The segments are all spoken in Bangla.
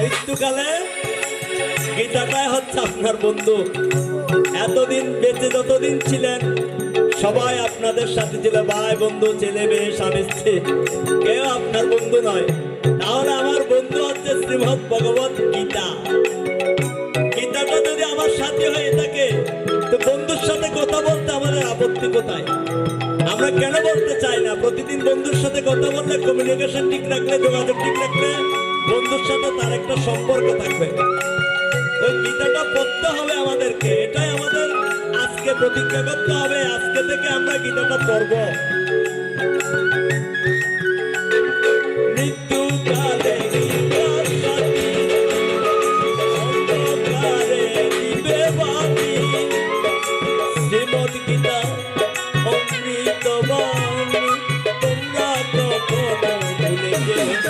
মৃত্যুকালে গীতাটাই হচ্ছে আপনার বন্ধু। এতদিন বেঁচে যতদিন ছিলেন সবাই আপনাদের সাথে ছিল, ভাই বন্ধু, ছেলে মেয়ে, স্বামী স্ত্রী, কেউ আপনার বন্ধু নয়। তাহলে আমার বন্ধু হচ্ছে শ্রীমদ্ ভগবত গীতা। গীতাটা যদি আমার সাথে হয়ে থাকে তো বন্ধুর সাথে কথা বলতে আমাদের আপত্তি কোথায়? আমরা কেন বলতে চাই না? প্রতিদিন বন্ধুর সাথে কথা বললে, কমিউনিকেশন ঠিক রাখলে, যোগাযোগ ঠিক রাখলে বন্ধুর সাথে তার একটা সম্পর্ক থাকবে। ওই গীতাটা পড়তে হবে আমাদেরকে, এটাই আমাদের আজকে প্রতিজ্ঞা করতে হবে। আজকে থেকে আমরা গীতাটা পড়ব। মৃত্যুকালে শ্রীমদ গীতা অমৃত বাণী, তোমরা কখনো ভুলে যেও না।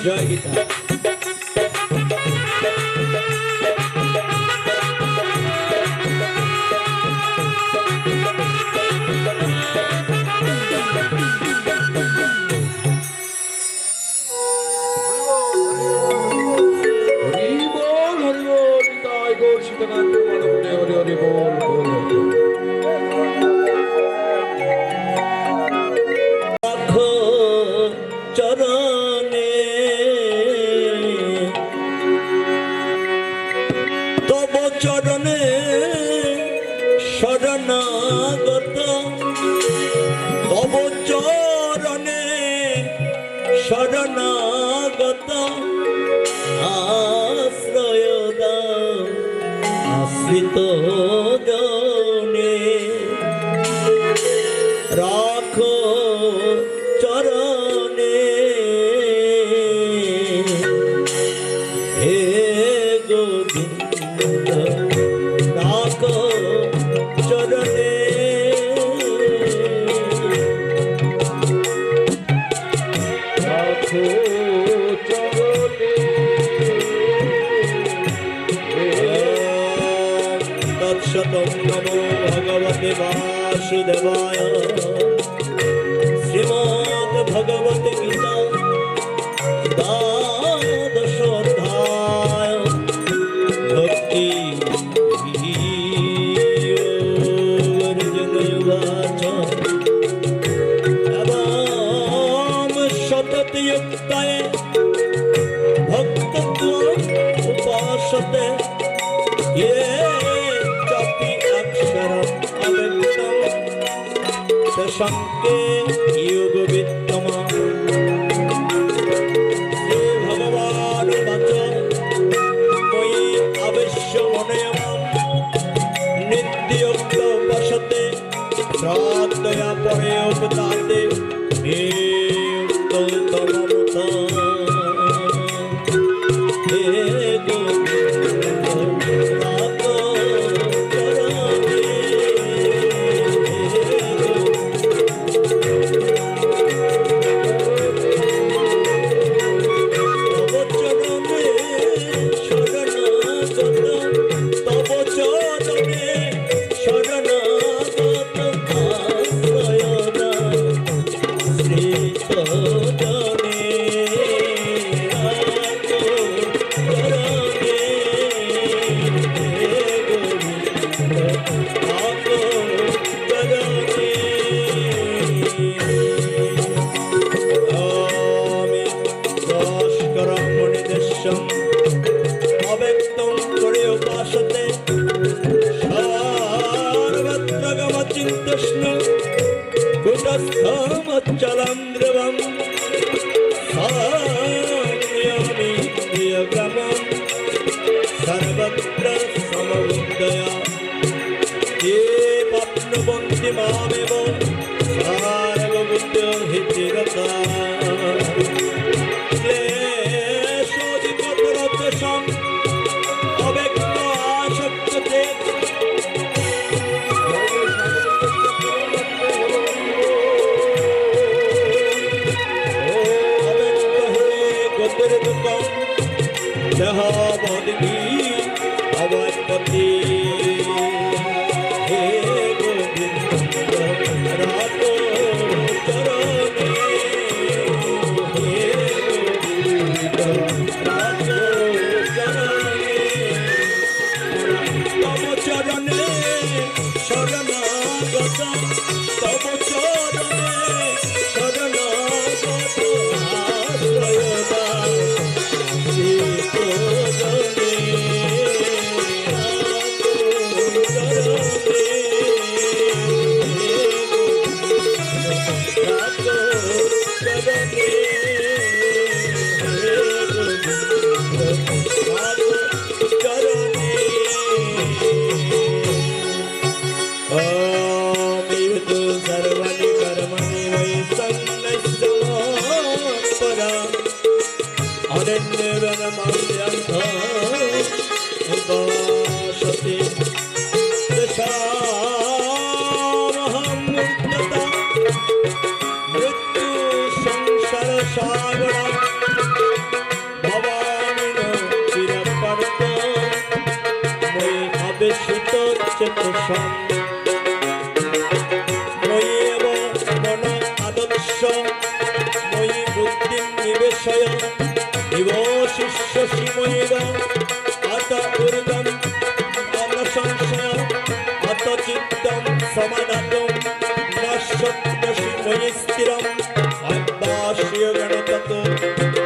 জয় গীতা। চরণে তব চরণে শরণাগত, তব চরণে শরণাগত, আশ্রয় দাও আশ্রিত জনে। রাখো চরণে হে গোবিন্দ, রাখো চরণে। রাখো চরণে। তৎসতং নমো ভগবতে বাসুদেবায়। শ্রীমদ্ ভগবত গীতা দ্বাদশ অধ্যায় ভক্তি অর্জুনবাচ এবং সততযুক্তায় ভক্তত্বম উপাসতে ये चापि अक्षरम् अव्यक्तम् शशंके योगवित्तम। श्री भगवान वचन मयि अवश्य मनयम् नित्योक्त वसते श्रद्धया परे उपदाते हे उत्तममता। कुटस्थमच्चलं ध्रुवं গ্রাম সর্বত্র সমুদয়া ये পাপ্নুবন্তি মামেব সার্বভূত হিতিরতা ক্লেশোদিপতরচসং অব্যক্ত আসক্ততে অব্যক্ত হে গতির দুঃখম দেহ বদিনী অবৎপতি ময়্যেব মন আদর্শ ময়ি বুদ্ধিং নিবেশয় নিবশিষ্যসি ময়্যেব আত ঊর্ধ্বং অনসংশয় আত চিত্তং সমাধাতুং নশ্যসি ময়ি স্থিরং অভ্যাস্য গণততো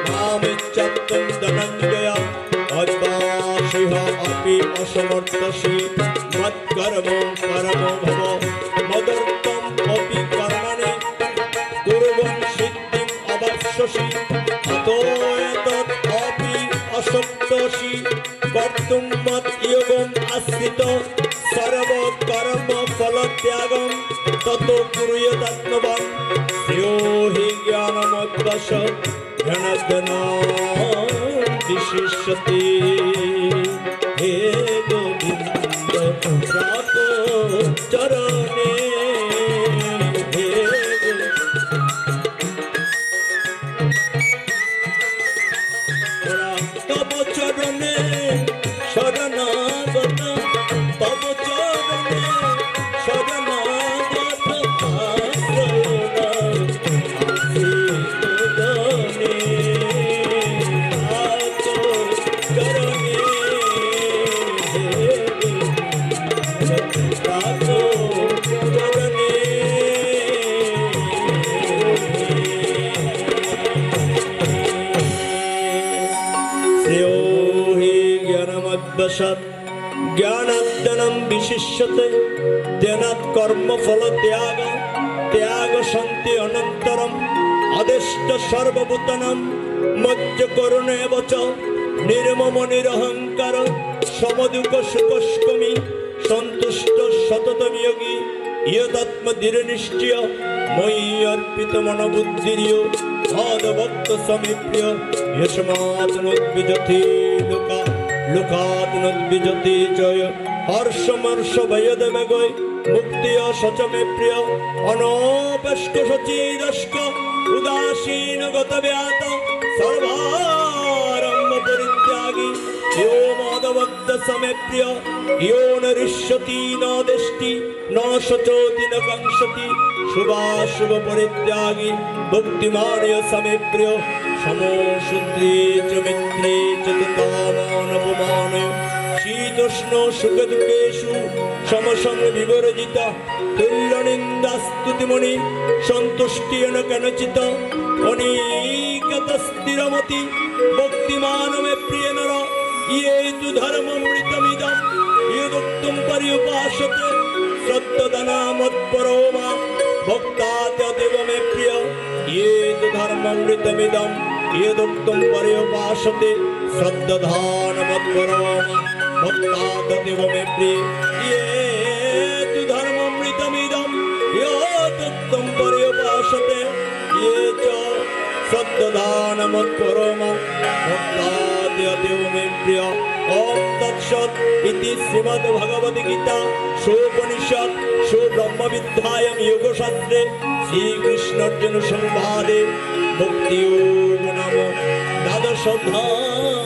মামিচ্ছাত্বং ধনঞ্জয় অভ্যাসিহ अपि असमर्थसि मत्कर्म परमो भव मदर्थम् अपि कर्मणि कुर्वन् सिद्धिम् अवाप्स्यसि अतो एतत् अपि असक्तसि कर्तुं मद्योगम् आश्रितो सर्वकर्म फलत्यागं ततो कुर्यादात्मवान् श्रेयो हि ज्ञानमभ्यास ज्ञानाद्यनां विशिष्यते हे गोविंद रातो चरणे हे तब चरणे शरणागत तब चरणे शरणागत ज्ञानाद्यनं विशिष्यते ध्यानात् कर्म फल त्याग त्याग शांति अनंतरम अदिष्ट सर्वभूतानां मध्य करुणेव च निर्मम निरहंकार समदुःख सुखस्कमी संतुष्ट सततम योगी यदात्म दृढ़ निश्चय मयि अर्पित मन बुद्धिर्यो भक्त समीप्य यस्मात् नुद्विजते लोका लोकात् नुद्विजते जय हर्षमर्ष भयदमगय मुक्ति सचमे प्रिय अनपेष्ट सचिदस्क उदासीन गतव्यात सर्वारंभ परित्यागी यो माधवक्त समे प्रिय यो न ऋष्यति न दृष्टि न शचोति न कंसति शुभाशुभ परित्यागी भक्तिमान समे प्रिय समो शुद्रे च मित्रे च तथामानवमान शीतोष्ण सुख दुखेषु समसम विवर्जिता तुल्य निंदा स्तुतिमणि संतुष्टियन कनचित अनेकत स्थिरमति भक्तिमान मे प्रिय नर ये तु धर्ममृतमिदं यदुक्तं पर्युपासते श्रद्धदना मत्परोमा भक्तात्यदेव मे प्रिय ये तु धर्ममृतमिदं यदुक्तं पर्युपासते শ্রদ্ধান মৎপরম ভক্তাদেব মে প্রিয় ইয়ে তু ধর্মমৃতমিদম ইয়তুত্তম পর্যুপাসতে ইয়ে চ শ্রদ্ধান মৎপরম ভক্তাদেব মে প্রিয় ওম তৎসৎ ইতি শ্রীমদ্ ভগবদ্ গীতা সুপনিষদ সুব্রহ্মবিদ্যায়াম যোগশাস্ত্রে শ্রীকৃষ্ণ অর্জুন সংবাদে ভক্তি নাম দ্বাদশ অধ্যায়।